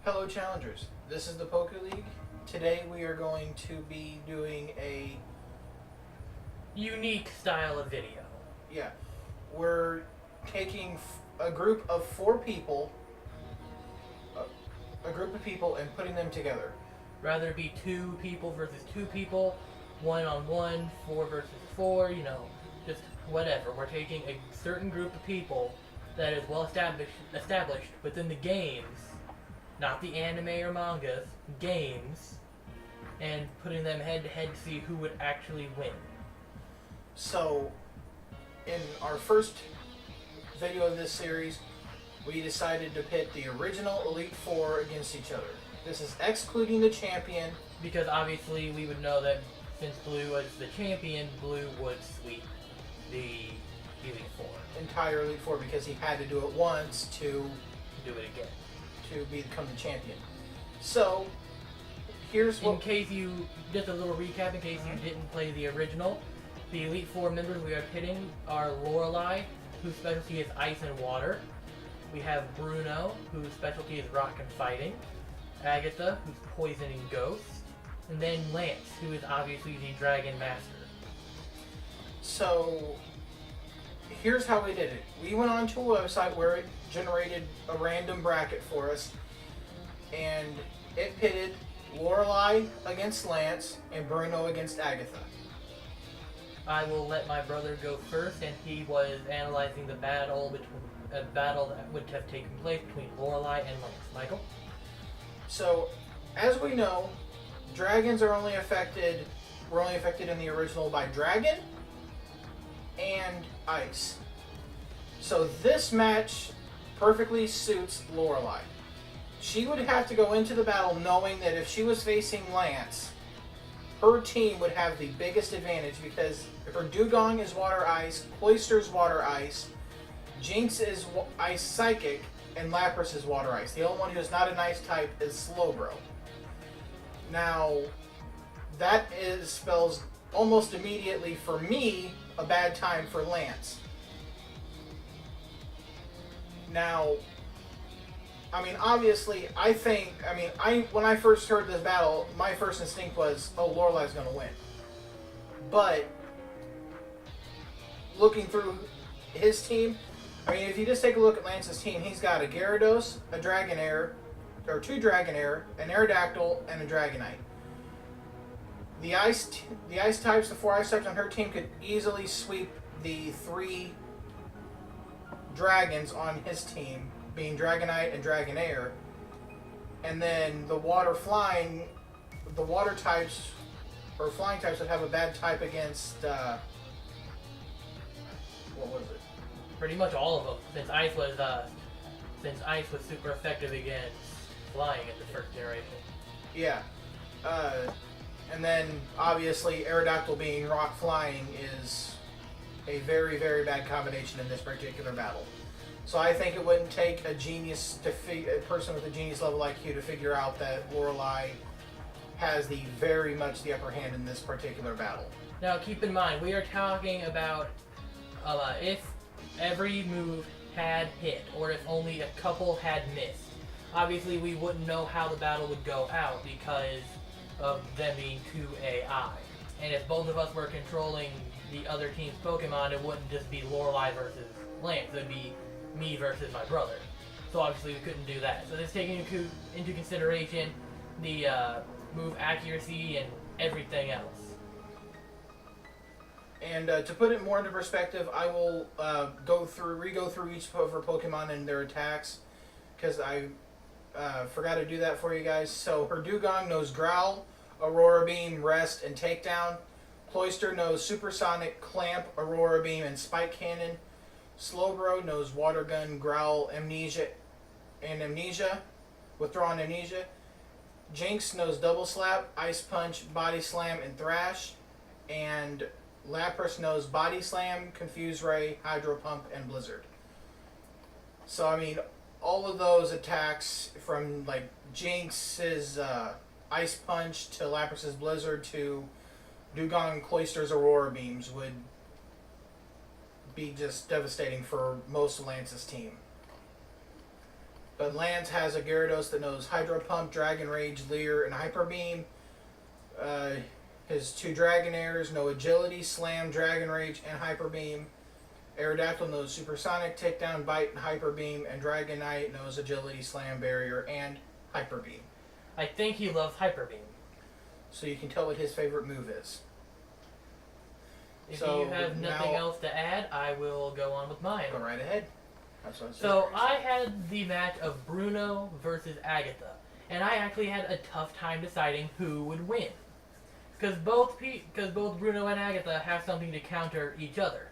Hello challengers, this is the Poker League. Today we are going to be doing Unique style of video. yeah, we're taking a group of four people, a group of people and putting them together. Rather it be two people versus two people, one on one, four versus four, just whatever. We're taking a certain group of people that is well established within the games, not the anime or mangas, games, and putting them head to head to see who would actually win. So, in our first video of this series, we decided to pit the original Elite Four against each other. This is excluding the champion. Because obviously we would know that since Blue was the champion, Blue would sweep the Elite Four. Entire Elite Four, because he had to do it once to do it again. To become the champion. So, here's what... Just a little recap in case you didn't play the original. The Elite Four members we are pitting are Lorelei, whose specialty is ice and water. We have Bruno, whose specialty is rock and fighting. Agatha, who's poison and ghost. And then Lance, who is obviously the dragon master. So, here's how we did it. We went onto a website where it generated a random bracket for us, and it pitted Lorelei against Lance and Bruno against Agatha. I will let my brother go first, and he was analyzing the battle that would have taken place between Lorelei and Lance. Michael? So, as we know, dragons are only affected in the original by dragon and ice. So this match perfectly suits Lorelei. She would have to go into the battle knowing that if she was facing Lance, her team would have the biggest advantage because her Dugong is water ice, Cloyster's water ice, Jinx is ice psychic, and Lapras is water ice. The only one who is not an ice type is Slowbro. Now, that spells almost immediately for me a bad time for Lance. Now, I mean, obviously, when I first heard this battle, my first instinct was, oh, Lorelei's going to win. But, looking through his team, I mean, if you just take a look at Lance's team, he's got a Gyarados, a Dragonair, or two Dragonair, an Aerodactyl, and a Dragonite. The ice types, the four ice types on her team could easily sweep the three dragons on his team, being Dragonite and Dragonair. And then the water types, or flying types, would have a bad type against, what was it? Pretty much all of them, since ice was super effective against flying in the first generation. Yeah. And then, obviously, Aerodactyl being rock flying is a very, very bad combination in this particular battle. So I think it wouldn't take a person with a genius level IQ to figure out that Lorelei has very much the upper hand in this particular battle. Now keep in mind, we are talking about if every move had hit, or if only a couple had missed. Obviously, we wouldn't know how the battle would go out because of them being two AI. And if both of us were controlling the other team's Pokemon, it wouldn't just be Lorelei versus Lance. It would be me versus my brother. So obviously we couldn't do that. So this taking into consideration the move accuracy and everything else. And to put it more into perspective, I will re-go through each of her Pokemon and their attacks, because I forgot to do that for you guys. So her Dugong knows Growl, Aurora Beam, Rest, and Takedown. Cloyster knows Supersonic, Clamp, Aurora Beam, and Spike Cannon. Slowbro knows Water Gun, Growl, Amnesia, Withdraw and Amnesia. Jinx knows Double Slap, Ice Punch, Body Slam, and Thrash. And Lapras knows Body Slam, Confuse Ray, Hydro Pump, and Blizzard. So, I mean, all of those attacks from, like, Jinx's Ice Punch to Lapras's Blizzard to Dugong and Cloyster's Aurora Beams would be just devastating for most of Lance's team. But Lance has a Gyarados that knows Hydro Pump, Dragon Rage, Leer, and Hyper Beam. His 2 Dragonairs know Agility, Slam, Dragon Rage, and Hyper Beam. Aerodactyl knows Supersonic, Takedown, Bite, and Hyper Beam. And Dragonite knows Agility, Slam, Barrier, and Hyper Beam. I think he loves Hyper Beam. So you can tell what his favorite move is. If So you have nothing now- else to add, I will go on with mine. Go right ahead. That's what So I had the match of Bruno versus Agatha, and I actually had a tough time deciding who would win, because both Bruno and Agatha have something to counter each other.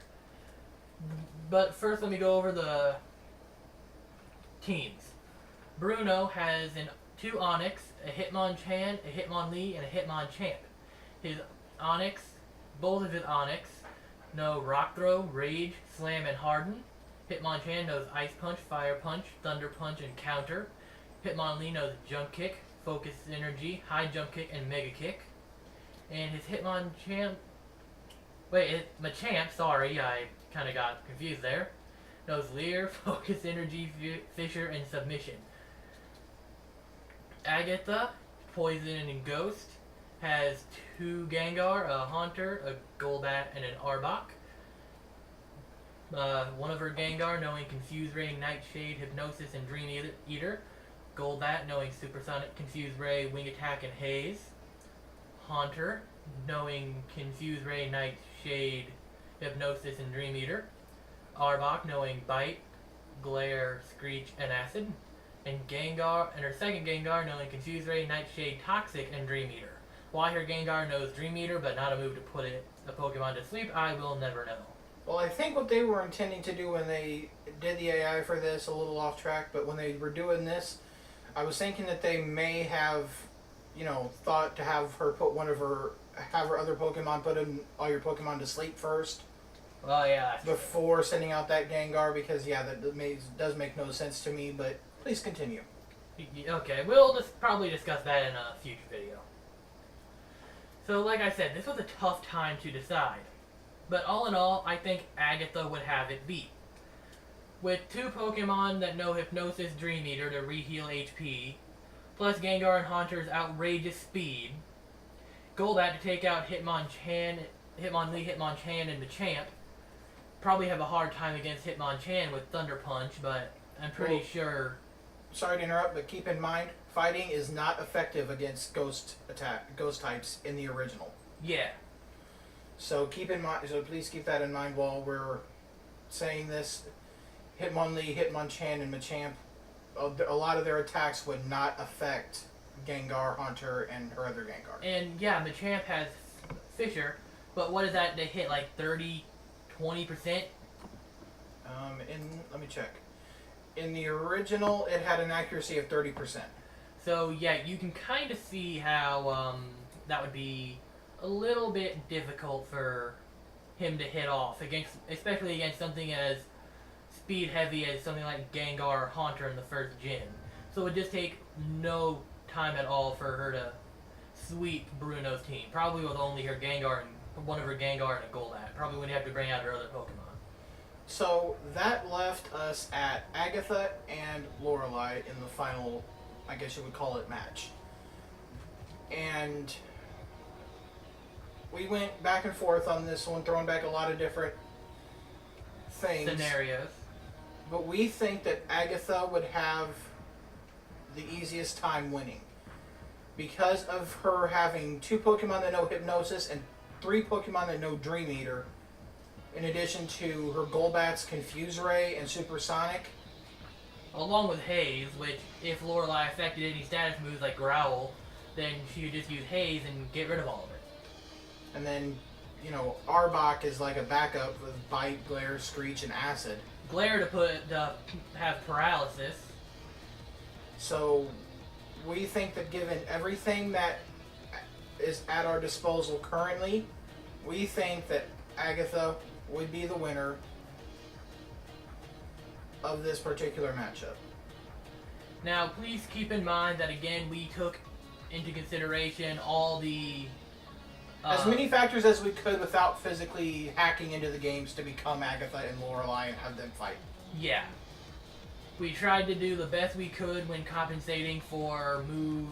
But first, let me go over the teams. Bruno has 2 Onyx, a Hitmonchan, a Hitmonlee, and a Hitmonchamp. His Onyx, both of his Onyx, know Rock Throw, Rage, Slam, and Harden. Hitmonchan knows Ice Punch, Fire Punch, Thunder Punch, and Counter. Hitmonlee knows Jump Kick, Focus Energy, High Jump Kick, and Mega Kick. And his Machamp, sorry, I kind of got confused there. Knows Leer, Focus Energy, Fissure, and Submission. Agatha, Poison and Ghost, has 2 Gengar, a Haunter, a Golbat, and an Arbok. One of her Gengar knowing Confuse Ray, Nightshade, Hypnosis, and Dream Eater. Golbat knowing Supersonic, Confuse Ray, Wing Attack, and Haze. Haunter knowing Confuse Ray, Nightshade, Hypnosis, and Dream Eater. Arbok knowing Bite, Glare, Screech, and Acid. And her second Gengar knowing Confuse Ray, Nightshade, Toxic, and Dream Eater. Why her Gengar knows Dream Eater but not a move to put a Pokemon to sleep, I will never know. Well, I think what they were intending to do when they did the AI for this, a little off track, but when they were doing this, I was thinking that they may have, thought to have her have her other Pokemon put all your Pokemon to sleep first. Oh yeah. Before sending out that Gengar, because that does make no sense to me, but please continue. Okay, we'll just probably discuss that in a future video. So like I said, this was a tough time to decide. But all in all, I think Agatha would have it beat. With 2 Pokemon that know Hypnosis, Dream Eater to re-heal HP, plus Gengar and Haunter's outrageous speed, Golbat to take out Hitmonchan, Hitmonlee, Hitmonchan, and Machamp, probably have a hard time against Hitmonchan with Thunder Punch, but I'm pretty sure... Sorry to interrupt, but keep in mind, fighting is not effective against ghost types in the original. Yeah. So please keep that in mind while we're saying this. Hitmonlee, Hitmonchan, and Machamp, a lot of their attacks would not affect Gengar, Haunter, and her other Gengar. And yeah, Machamp has Fissure, but what is that? They hit like 30, 20%? Let me check. In the original, it had an accuracy of 30%. So yeah, you can kind of see how that would be a little bit difficult for him to hit off, especially against something as speed heavy as something like Gengar or Haunter in the first gen. So it would just take no time at all for her to sweep Bruno's team. Probably with only her Gengar and one of her Gengar and a Golbat. Probably wouldn't have to bring out her other Pokemon. So that left us at Agatha and Lorelei in the final, I guess you would call it, match. And we went back and forth on this one, throwing back a lot of different things. Scenarios. But we think that Agatha would have the easiest time winning. Because of her having 2 Pokemon that know Hypnosis and 3 Pokemon that know Dream Eater, in addition to her Golbat's Confuse Ray and Supersonic. Along with Haze, which if Lorelei affected any status moves like Growl, then she would just use Haze and get rid of all of it. And then, Arbok is like a backup with Bite, Glare, Screech, and Acid. Glare to have Paralysis. So we think that given everything that is at our disposal currently, we think that Agatha would be the winner of this particular matchup. Now, please keep in mind that again we took into consideration all the as many factors as we could without physically hacking into the games to become Agatha and Lorelei and have them fight. Yeah. We tried to do the best we could when compensating for move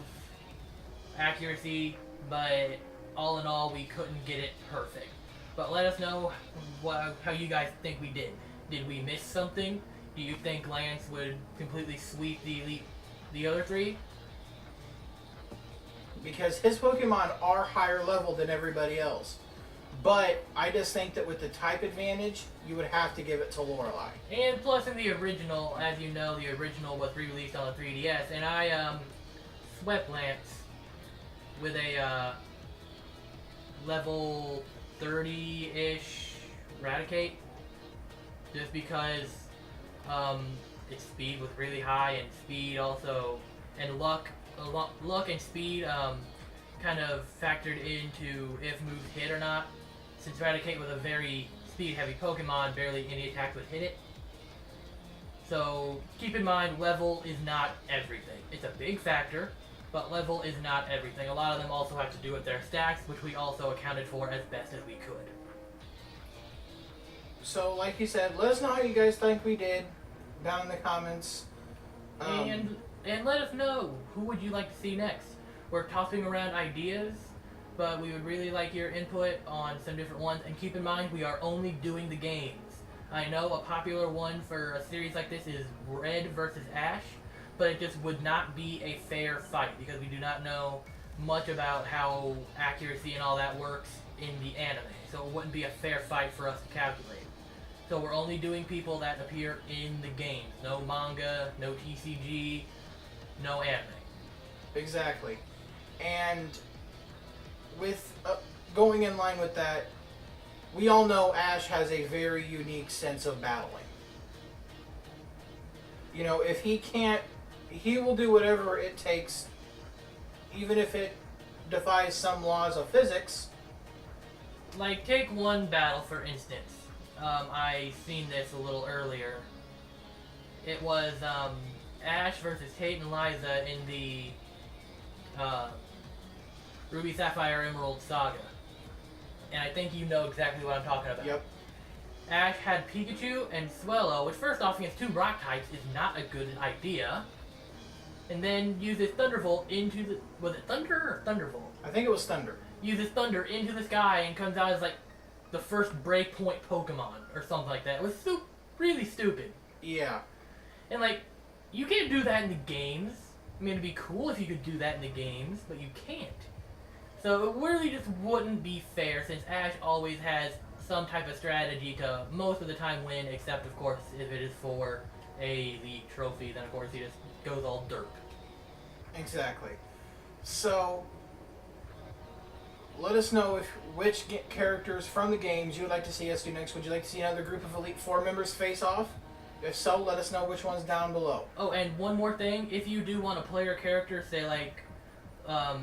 accuracy, but all in all, we couldn't get it perfect. But let us know how you guys think we did. Did we miss something? Do you think Lance would completely sweep the other three? Because his Pokemon are higher level than everybody else. But I just think that with the type advantage, you would have to give it to Lorelei. And plus in the original, as you know, the original was re-released on the 3DS, and I swept Lance with a level 30-ish Raticate, just because its speed was really high, and speed also, and luck and speed kind of factored into if moves hit or not. Since Raticate was a very speed-heavy Pokemon, barely any attacks would hit it. So keep in mind, level is not everything. It's a big factor, but level is not everything. A lot of them also have to do with their stacks, which we also accounted for as best as we could. So, like you said, let us know how you guys think we did down in the comments. And let us know, who would you like to see next? We're tossing around ideas, but we would really like your input on some different ones. And keep in mind, we are only doing the games. I know a popular one for a series like this is Red versus Ash, but it just would not be a fair fight because we do not know much about how accuracy and all that works in the anime. So it wouldn't be a fair fight for us to calculate. So we're only doing people that appear in the games. No manga, no TCG, no anime. Exactly. And with going in line with that, we all know Ash has a very unique sense of battling. You know, if he can't, he will do whatever it takes, even if it defies some laws of physics. Like, take one battle for instance. I seen this a little earlier. It was Ash versus Tate and Liza in the Ruby, Sapphire, Emerald saga. And I think you know exactly what I'm talking about. Yep. Ash had Pikachu and Swellow, which first off against two rock types is not a good idea. And then uses Thunderbolt into the... Was it Thunder or Thunderbolt? I think it was Thunder. Uses Thunder into the sky and comes out as like the first Breakpoint Pokemon or something like that. It was really stupid. Yeah. And like, you can't do that in the games. I mean, it'd be cool if you could do that in the games, but you can't. So it really just wouldn't be fair since Ash always has some type of strategy to most of the time win, except of course if it is for a league trophy, then of course he just goes all derp. Exactly. So, let us know which characters from the games you would like to see us do next. Would you like to see another group of Elite Four members face off? If so, let us know which ones down below. Oh, and one more thing. If you do want to play your character, say like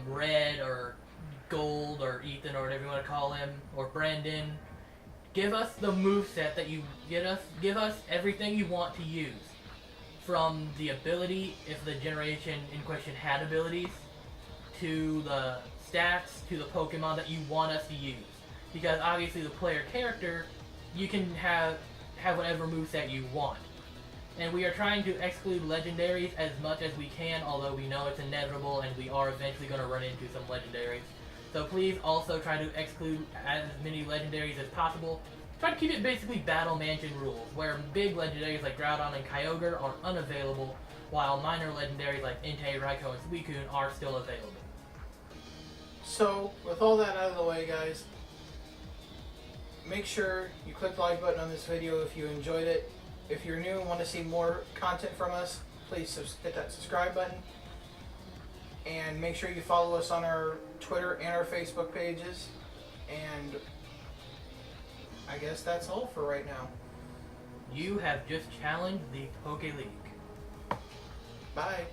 Red or Gold or Ethan or whatever you want to call him, or Brandon, give us the moveset that you give us everything you want to use. From the ability, if the generation in question had abilities, to the stats, to the Pokemon that you want us to use. Because obviously the player character, you can have whatever moveset you want. And we are trying to exclude legendaries as much as we can, although we know it's inevitable and we are eventually going to run into some legendaries. So please also try to exclude as many legendaries as possible. Try to keep it basically Battle Mansion rules, where big legendaries like Groudon and Kyogre are unavailable, while minor legendaries like Entei, Raikou, and Suicune are still available. So, with all that out of the way, guys, make sure you click the like button on this video if you enjoyed it. If you're new and want to see more content from us, please hit that subscribe button. And make sure you follow us on our Twitter and our Facebook pages. And I guess that's all for right now. You have just challenged the Poke League. Bye.